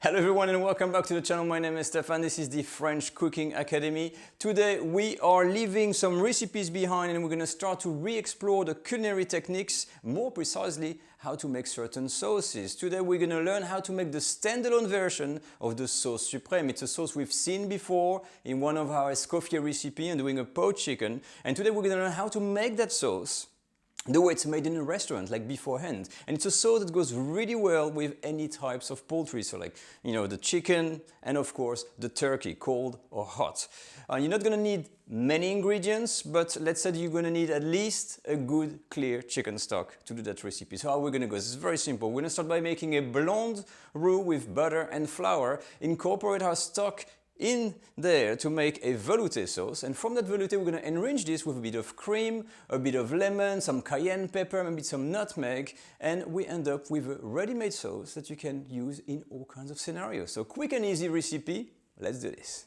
Hello everyone and welcome back to the channel. My name is Stefan. This is the French Cooking Academy. Today we are leaving some recipes behind and we're going to start to re-explore the culinary techniques, more precisely how to make certain sauces. Today we're going to learn how to make the standalone version of the sauce supreme. It's a sauce we've seen before in one of our Escoffier recipe and doing a poached chicken. And today we're going to learn how to make that sauce the way it's made in a restaurant, like beforehand. And it's a sauce that goes really well with any types of poultry. So like, the chicken and of course the turkey, cold or hot. You're not gonna need many ingredients, but let's say you're gonna need at least a good clear chicken stock to do that recipe. So how we're gonna go? This is very simple. We're gonna start by making a blonde roux with butter and flour, incorporate our stock in there to make a velouté sauce, and from that velouté we're going to enrich this with a bit of cream, a bit of lemon, some cayenne pepper, maybe some nutmeg, and we end up with a ready-made sauce that you can use in all kinds of scenarios. So quick and easy recipe, let's do this.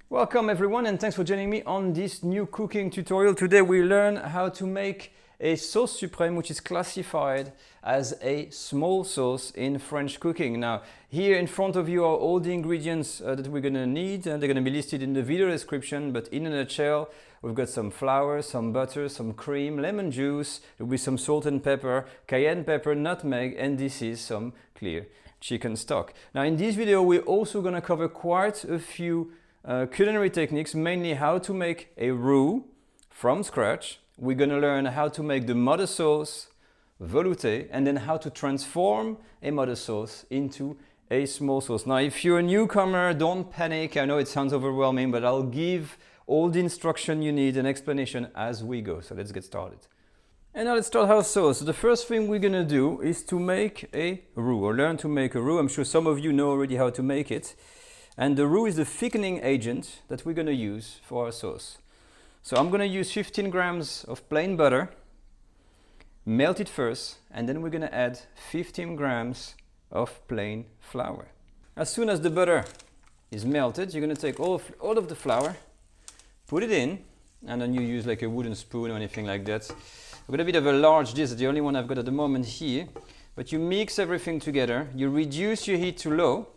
Welcome everyone and thanks for joining me on this new cooking tutorial. Today we learn how to make a sauce supreme, which is classified as a small sauce in French cooking. Now, here in front of you are all the ingredients that we're gonna need, and they're gonna be listed in the video description, but in a nutshell, we've got some flour, some butter, some cream, lemon juice, there'll be some salt and pepper, cayenne pepper, nutmeg, and this is some clear chicken stock. Now, in this video, we're also gonna cover quite a few culinary techniques, mainly how to make a roux from scratch. We're going to learn how to make the mother sauce, velouté, and then how to transform a mother sauce into a small sauce. Now, if you're a newcomer, don't panic. I know it sounds overwhelming, but I'll give all the instruction you need and explanation as we go. So let's get started. And now let's start our sauce. So the first thing we're going to do is to make a roux, or learn to make a roux. I'm sure some of you know already how to make it. And the roux is the thickening agent that we're going to use for our sauce. So I'm going to use 15 grams of plain butter, melt it first, and then we're going to add 15 grams of plain flour. As soon as the butter is melted, you're going to take all of the flour, put it in, and then you use like a wooden spoon or anything like that. I've got a bit of a large dish, the only one I've got at the moment here, but you mix everything together, you reduce your heat to low,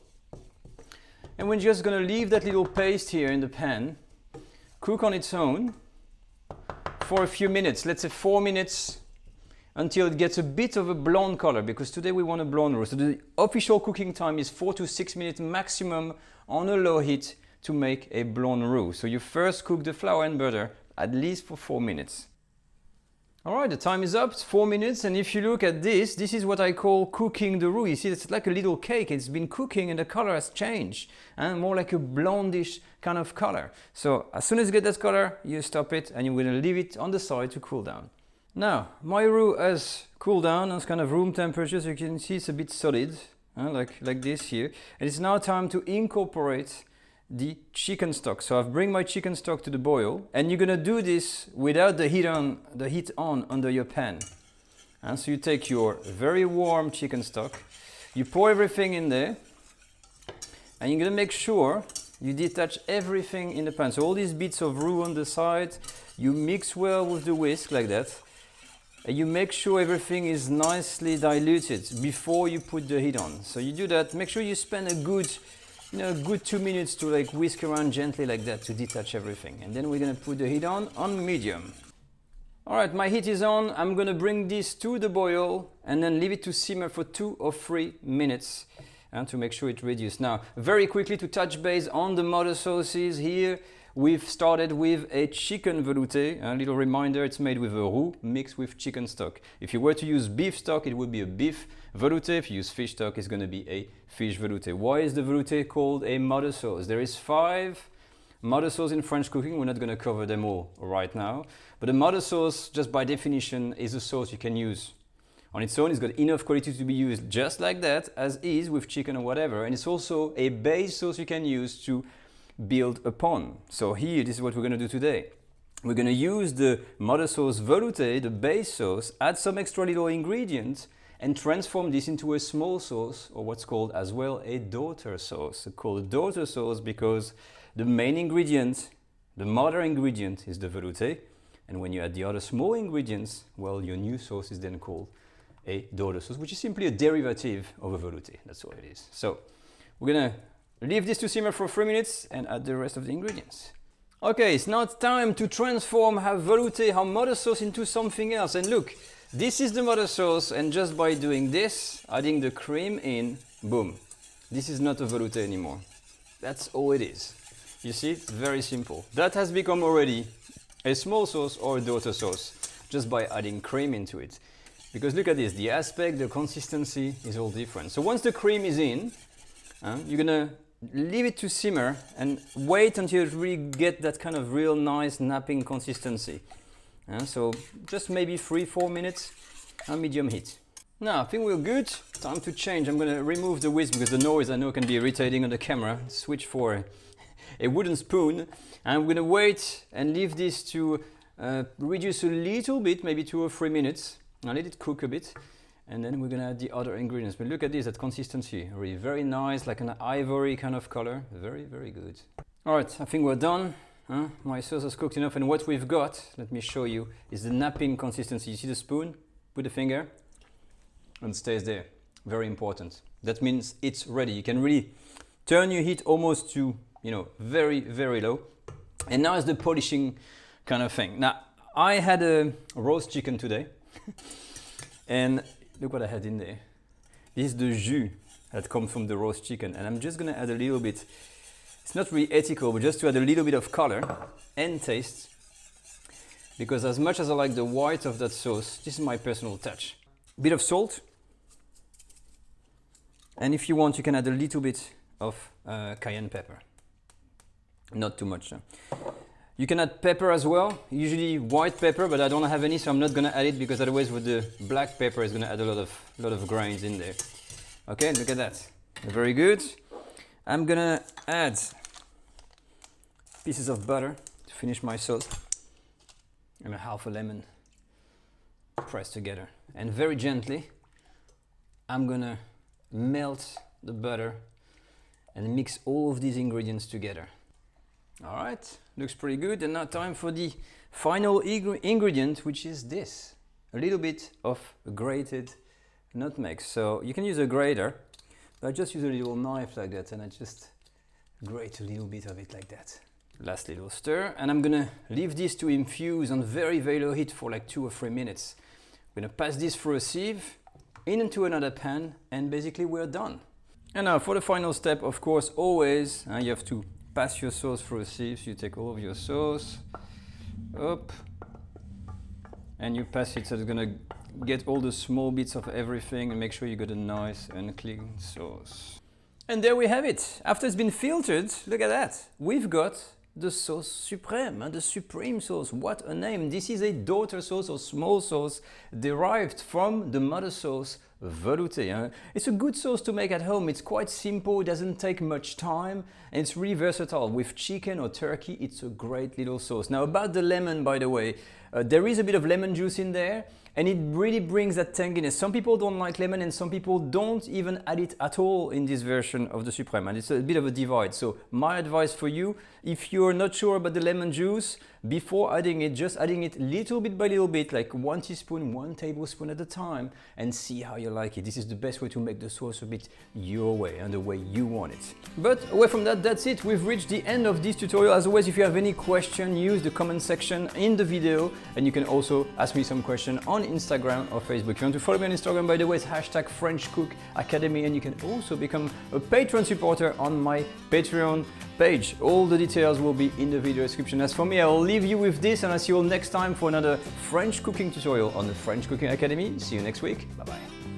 and we're just going to leave that little paste here in the pan cook on its own for a few minutes, let's say 4 minutes, until it gets a bit of a blonde color, because today we want a blonde roux. So the official cooking time is 4 to 6 minutes maximum on a low heat to make a blonde roux. So you first cook the flour and butter at least for 4 minutes. All right, the time is up, it's 4 minutes, and if you look at this, this is what I call cooking the roux. You see, it's like a little cake. It's been cooking and the color has changed, and more like a blondish kind of color. So as soon as you get that color, you stop it, and you're going to leave it on the side to cool down. Now, my roux has cooled down, it's kind of room temperature, so you can see it's a bit solid, like this here. And it's now time to incorporate the chicken stock. So I've bring my chicken stock to the boil, and you're gonna do this without the heat on under your pan. And so you take your very warm chicken stock, you pour everything in there, and you're gonna make sure you detach everything in the pan. So all these bits of roux on the side, you mix well with the whisk like that, and you make sure everything is nicely diluted before you put the heat on. So you do that, make sure you spend a good 2 minutes to like whisk around gently like that to detach everything. And then we're gonna put the heat on medium. All right, my heat is on. I'm gonna bring this to the boil and then leave it to simmer for 2 or 3 minutes and to make sure it reduces. Now, very quickly to touch base on the mother sauces here. We've started with a chicken velouté. A little reminder, it's made with a roux mixed with chicken stock. If you were to use beef stock, it would be a beef velouté. If you use fish stock, it's going to be a fish velouté. Why is the velouté called a mother sauce? There is 5 mother sauces in French cooking. We're not going to cover them all right now. But a mother sauce, just by definition, is a sauce you can use on its own. It's got enough quality to be used just like that, as is with chicken or whatever. And it's also a base sauce you can use to build upon. So here, this is what we're going to do today. We're going to use the mother sauce velouté, the base sauce, add some extra little ingredients, and transform this into a small sauce, or what's called as well a daughter sauce. It's called a daughter sauce because the main ingredient, the mother ingredient, is the velouté, and when you add the other small ingredients, well, your new sauce is then called a daughter sauce, which is simply a derivative of a velouté. That's all it is. So we're gonna leave this to simmer for 3 minutes and add the rest of the ingredients. Okay, it's now time to transform our velouté, our mother sauce, into something else. And look, this is the mother sauce, and just by doing this, adding the cream in, boom. This is not a velouté anymore. That's all it is. You see, it's very simple. That has become already a small sauce or a daughter sauce, just by adding cream into it. Because look at this, the aspect, the consistency is all different. So once the cream is in, you're gonna leave it to simmer and wait until you really get that kind of real nice napping consistency. So just maybe 3-4 minutes on medium heat. Now I think we're good. Time to change. I'm going to remove the whisk because the noise I know can be irritating on the camera. Switch for a wooden spoon, and I'm going to wait and leave this to reduce a little bit, maybe 2 or 3 minutes. I'll let it cook a bit. And then we're gonna add the other ingredients. But look at this, that consistency, really very nice, like an ivory kind of color. Very, very good. All right, I think we're done. My sauce is cooked enough, and what we've got, let me show you, is the napping consistency. You see the spoon? Put the finger, and it stays there. Very important. That means it's ready. You can really turn your heat almost to, very, very low. And now it's the polishing kind of thing. Now, I had a roast chicken today. And look what I had in there. This is the jus that comes from the roast chicken, and I'm just gonna add a little bit. It's not really ethical, but just to add a little bit of color and taste. Because as much as I like the white of that sauce, this is my personal touch. Bit of salt. And if you want, you can add a little bit of cayenne pepper. Not too much. You can add pepper as well, usually white pepper, but I don't have any, so I'm not gonna add it because otherwise with the black pepper it's gonna add a lot of grains in there. Okay, look at that. Very good. I'm gonna add pieces of butter to finish my sauce and a half a lemon pressed together. And very gently, I'm gonna melt the butter and mix all of these ingredients together. All right, looks pretty good. And now time for the final ingredient, which is this. A little bit of grated nutmeg. So you can use a grater, but I just use a little knife like that, and I just grate a little bit of it like that. Last little stir, and I'm gonna leave this to infuse on very, very low heat for like 2 or 3 minutes. I'm gonna pass this through a sieve, into another pan, and basically we're done. And now for the final step, of course, always you have to pass your sauce through a sieve. So you take all of your sauce up and you pass it, so it's gonna get all the small bits of everything and make sure you got a nice and clean sauce. And there we have it. After it's been filtered, look at that. We've got the sauce suprême, the supreme sauce. What a name. This is a daughter sauce or small sauce derived from the mother sauce velouté. It's a good sauce to make at home. It's quite simple, it doesn't take much time, and it's really versatile. With chicken or turkey, it's a great little sauce. Now about the lemon, by the way, there is a bit of lemon juice in there, and it really brings that tanginess. Some people don't like lemon, and some people don't even add it at all in this version of the Supreme, and it's a bit of a divide. So my advice for you, if you're not sure about the lemon juice, before adding it, just adding it little bit by little bit, like 1 teaspoon, 1 tablespoon at a time, and see how you like it. This is the best way to make the sauce a bit your way and the way you want it. But away from that, that's it. We've reached the end of this tutorial. As always, if you have any question, use the comment section in the video, and you can also ask me some question on Instagram or Facebook. If you want to follow me on Instagram, by the way, it's hashtag French Cook Academy, and you can also become a Patreon supporter on my Patreon page. All the details will be in the video description. As for me, I will leave you with this, and I'll see you all next time for another French cooking tutorial on the French Cooking Academy. See you next week. Bye bye.